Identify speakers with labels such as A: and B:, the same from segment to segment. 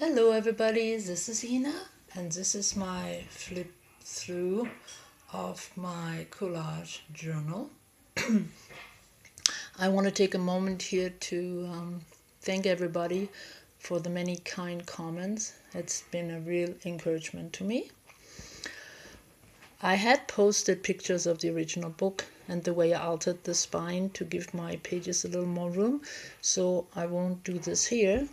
A: Hello everybody, this is Ina and this is my flip through of my collage journal. I want to take a moment here to thank everybody for the many kind comments. It's been a real encouragement to me. I had posted pictures of the original book and the way I altered the spine to give my pages a little more room, so I won't do this here.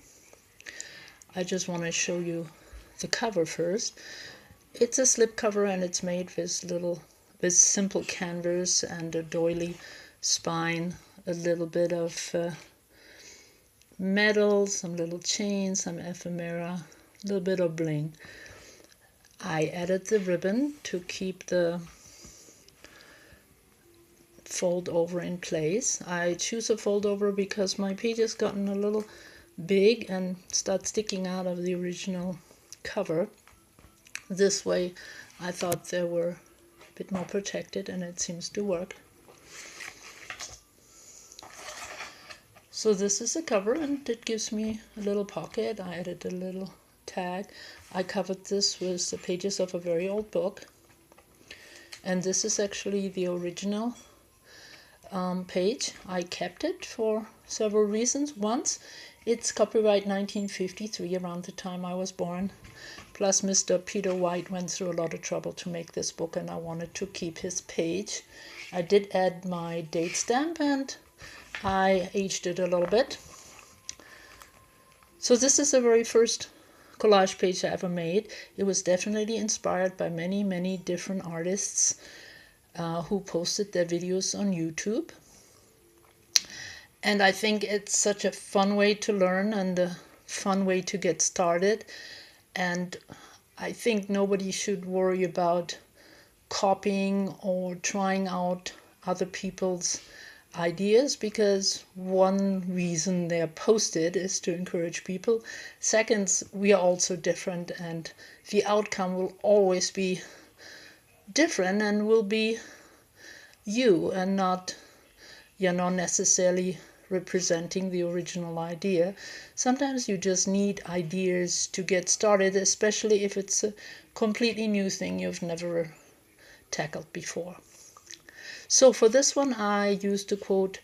A: I just want to show you the cover first. It's a slipcover and it's made with simple canvas and a doily spine, a little bit of metal, some little chains, some ephemera, a little bit of bling. I added the ribbon to keep the fold over in place. I choose a fold over because my page has gotten a little big and start sticking out of the original cover. This way I thought they were a bit more protected, and it seems to work. So this is the cover and it gives me a little pocket. I added a little tag. I covered this with the pages of a very old book, and this is actually the original page. I kept it for several reasons. Once, it's copyright 1953, around the time I was born. Plus, Mr. Peter White went through a lot of trouble to make this book, and I wanted to keep his page. I did add my date stamp, and I aged it a little bit. So this is the very first collage page I ever made. It was definitely inspired by many, many different artists who posted their videos on YouTube. And I think it's such a fun way to learn and a fun way to get started. And I think nobody should worry about copying or trying out other people's ideas, because one reason they're posted is to encourage people. Second, we are also different, and the outcome will always be different and will be you and not, not necessarily representing the original idea. Sometimes you just need ideas to get started, especially if it's a completely new thing you've never tackled before. So for this one, I used the quote,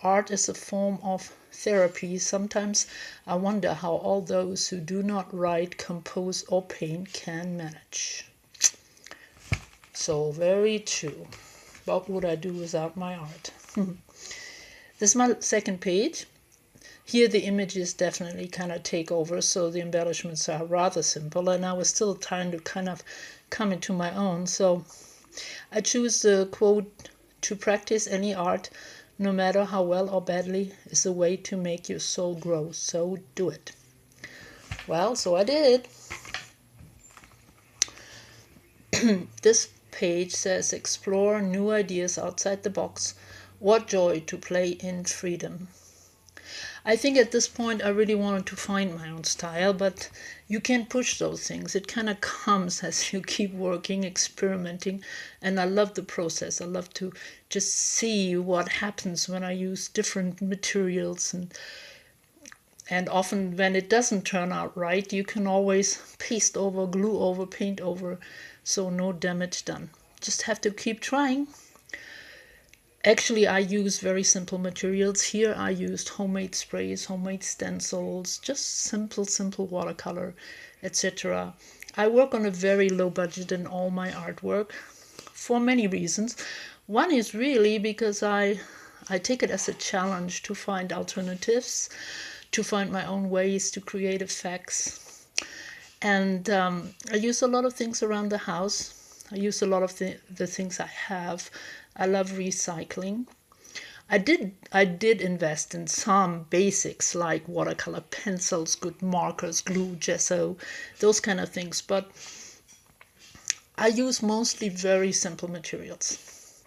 A: "Art is a form of therapy. Sometimes I wonder how all those who do not write, compose, or paint can manage." So very true. What would I do without my art? This is my second page. Here the images definitely kind of take over, so the embellishments are rather simple, and I was still trying to kind of come into my own. So I choose the quote, "To practice any art, no matter how well or badly, is a way to make your soul grow, so do it." Well, so I did. This page says, "Explore new ideas outside the box. What joy to play in freedom." I think at this point I really wanted to find my own style, but you can't push those things. It kind of comes as you keep working, experimenting, and I love the process. I love to just see what happens when I use different materials, and often when it doesn't turn out right, you can always paste over, glue over, paint over, so no damage done. Just have to keep trying. Actually, I use very simple materials. Here I used homemade sprays, homemade stencils, just simple watercolor, etc. I work on a very low budget in all my artwork for many reasons. One is really because I take it as a challenge to find alternatives, to find my own ways to create effects. And I use a lot of things around the house. I use a lot of the things I have. I love recycling. I did invest in some basics like watercolor pencils, good markers, glue, gesso, those kind of things, but I use mostly very simple materials.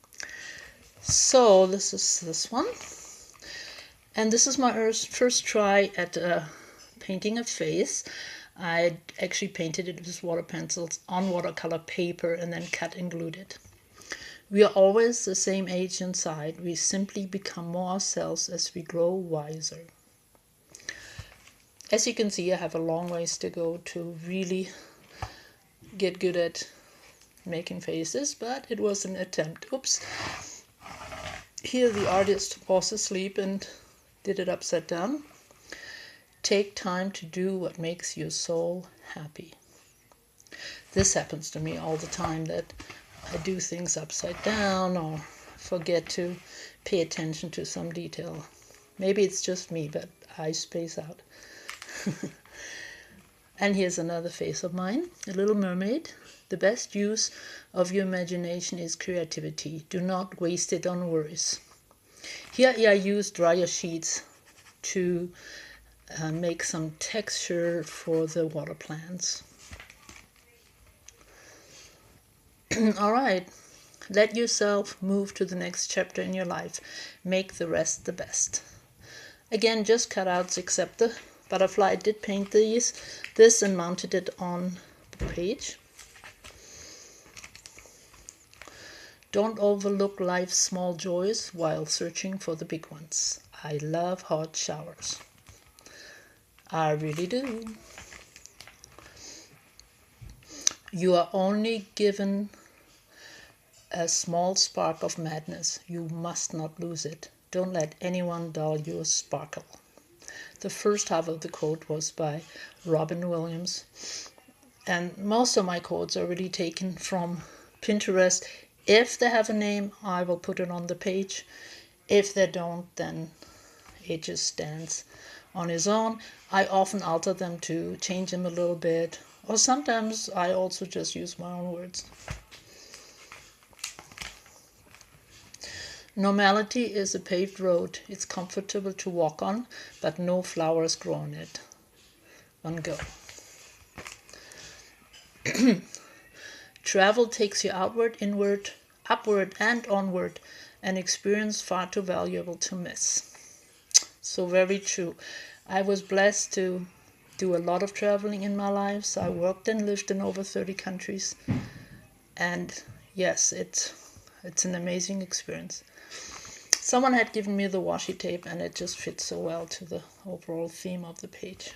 A: So this is this one. And this is my first try at painting a face. I actually painted it with water pencils on watercolor paper and then cut and glued it. We are always the same age inside. We simply become more ourselves as we grow wiser. As you can see, I have a long ways to go to really get good at making faces, but it was an attempt. Oops. Here the artist was asleep and did it upside down. Take time to do what makes your soul happy. This happens to me all the time, that I do things upside down or forget to pay attention to some detail. Maybe it's just me, but I space out. And here's another face of mine, a little mermaid. The best use of your imagination is creativity. Do not waste it on worries. Here I use dryer sheets to make some texture for the water plants. All right, let yourself move to the next chapter in your life. Make the rest the best. Again, just cutouts except the butterfly. I did paint this and mounted it on the page. Don't overlook life's small joys while searching for the big ones. I love hot showers. I really do. You are only given a small spark of madness. You must not lose it. Don't let anyone dull your sparkle. The first half of the quote was by Robin Williams. And most of my quotes are really taken from Pinterest. If they have a name, I will put it on the page. If they don't, then it just stands on its own. I often alter them to change them a little bit. Or sometimes I also just use my own words. Normality is a paved road. It's comfortable to walk on, but no flowers grow on it. One go. Travel takes you outward, inward, upward, and onward, an experience far too valuable to miss. So very true. I was blessed to do a lot of traveling in my life. So I worked and lived in over 30 countries. And yes, it's an amazing experience. Someone had given me the washi tape and it just fits so well to the overall theme of the page.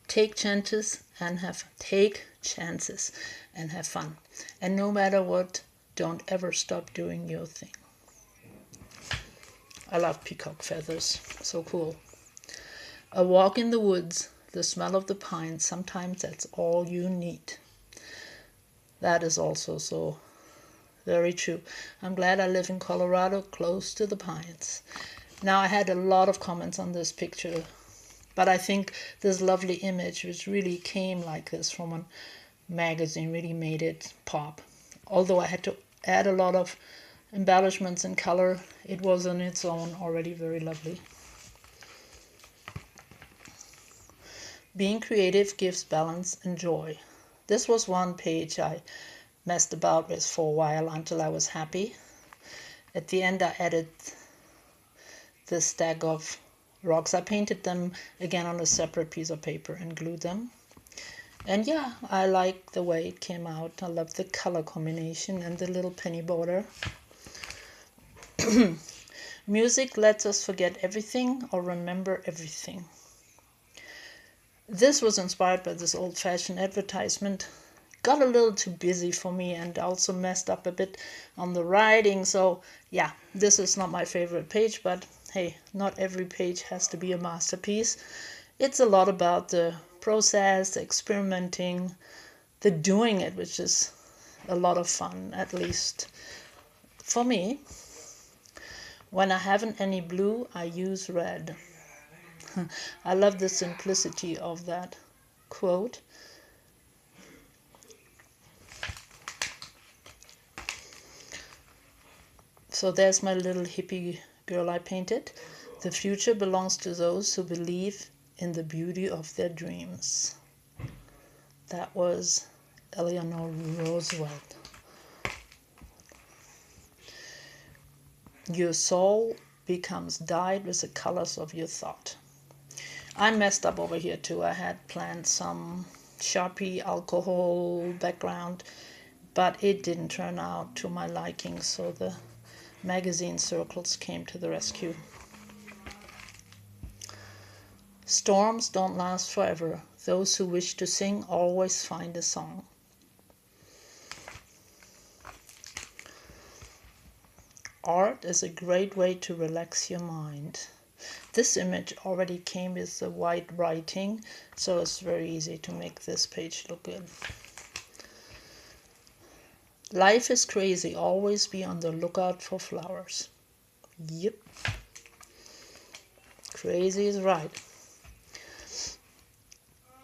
A: Take chances and have fun. And no matter what, don't ever stop doing your thing. I love peacock feathers. So cool. A walk in the woods, the smell of the pines, sometimes that's all you need. That is also so very true. I'm glad I live in Colorado, close to the pines. Now, I had a lot of comments on this picture, but I think this lovely image, which really came like this from a magazine, really made it pop. Although I had to add a lot of embellishments and color, it was on its own already very lovely. Being creative gives balance and joy. This was one page I messed about with for a while until I was happy. At the end I added this stack of rocks. I painted them again on a separate piece of paper and glued them. And yeah, I like the way it came out. I love the color combination and the little penny border. Music lets us forget everything or remember everything. This was inspired by this old-fashioned advertisement. Got a little too busy for me and also messed up a bit on the writing. So yeah, this is not my favorite page, but hey, not every page has to be a masterpiece. It's a lot about the process, the experimenting, the doing it, which is a lot of fun, at least for me. When I haven't any blue, I use red. I love the simplicity of that quote. So there's my little hippie girl I painted. The future belongs to those who believe in the beauty of their dreams. That was Eleanor Roosevelt. Your soul becomes dyed with the colors of your thought. I messed up over here too. I had planned some Sharpie alcohol background, but it didn't turn out to my liking, so the magazine circles came to the rescue. Storms don't last forever. Those who wish to sing always find a song. Art is a great way to relax your mind. This image already came with the white writing, so it's very easy to make this page look good. Life is crazy. Always be on the lookout for flowers. Yep. Crazy is right.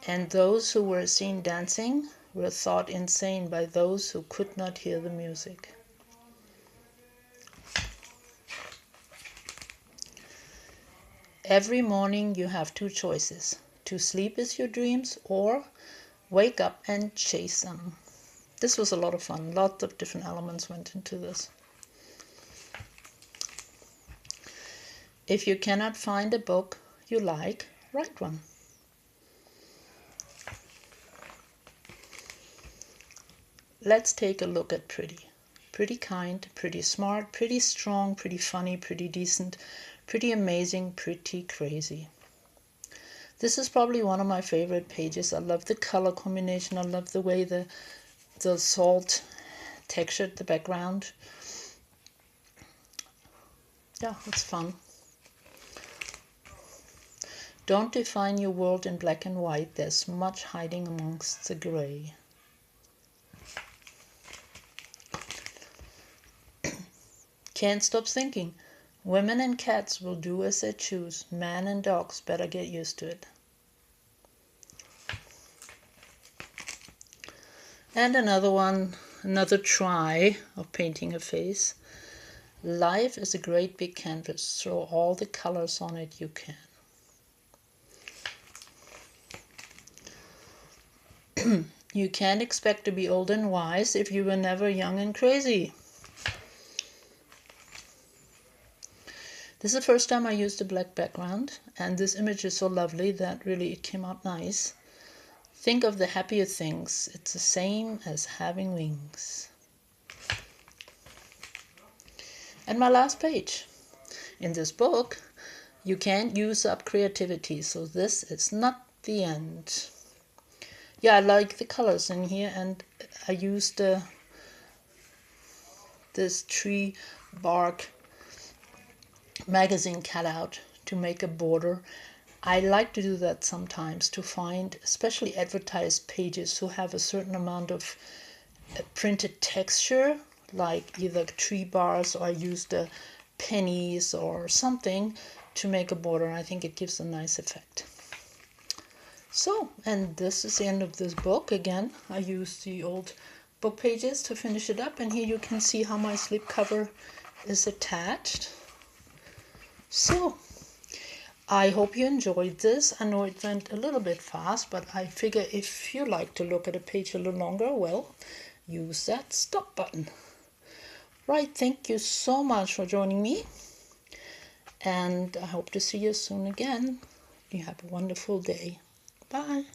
A: And those who were seen dancing were thought insane by those who could not hear the music. Every morning you have two choices: to sleep with your dreams or wake up and chase them. This was a lot of fun. Lots of different elements went into this. If you cannot find a book you like, write one. Let's take a look at pretty. Pretty kind, pretty smart, pretty strong, pretty funny, pretty decent, pretty amazing, pretty crazy. This is probably one of my favorite pages. I love the color combination. I love the way the salt textured the background. Yeah, it's fun. Don't define your world in black and white. There's much hiding amongst the gray. Can't stop thinking. Women and cats will do as they choose. Men and dogs better get used to it. And another one, another try of painting a face. Life is a great big canvas. Throw all the colors on it you can. You can't expect to be old and wise if you were never young and crazy. This is the first time I used a black background, and this image is so lovely that really it came out nice. Think of the happier things. It's the same as having wings. And my last page. In this book, you can't use up creativity, so this is not the end. Yeah, I like the colors in here, and I used this tree bark magazine cutout to make a border. I like to do that sometimes, to find especially advertised pages who have a certain amount of printed texture, like either tree bars, or I used pennies or something to make a border. I think it gives a nice effect. So, and this is the end of this book. Again, I used the old book pages to finish it up, and here you can see how my slipcover is attached. So, I hope you enjoyed this. I know it went a little bit fast, but I figure if you like to look at a page a little longer, well, use that stop button. Right, thank you so much for joining me, and I hope to see you soon again. You have a wonderful day. Bye.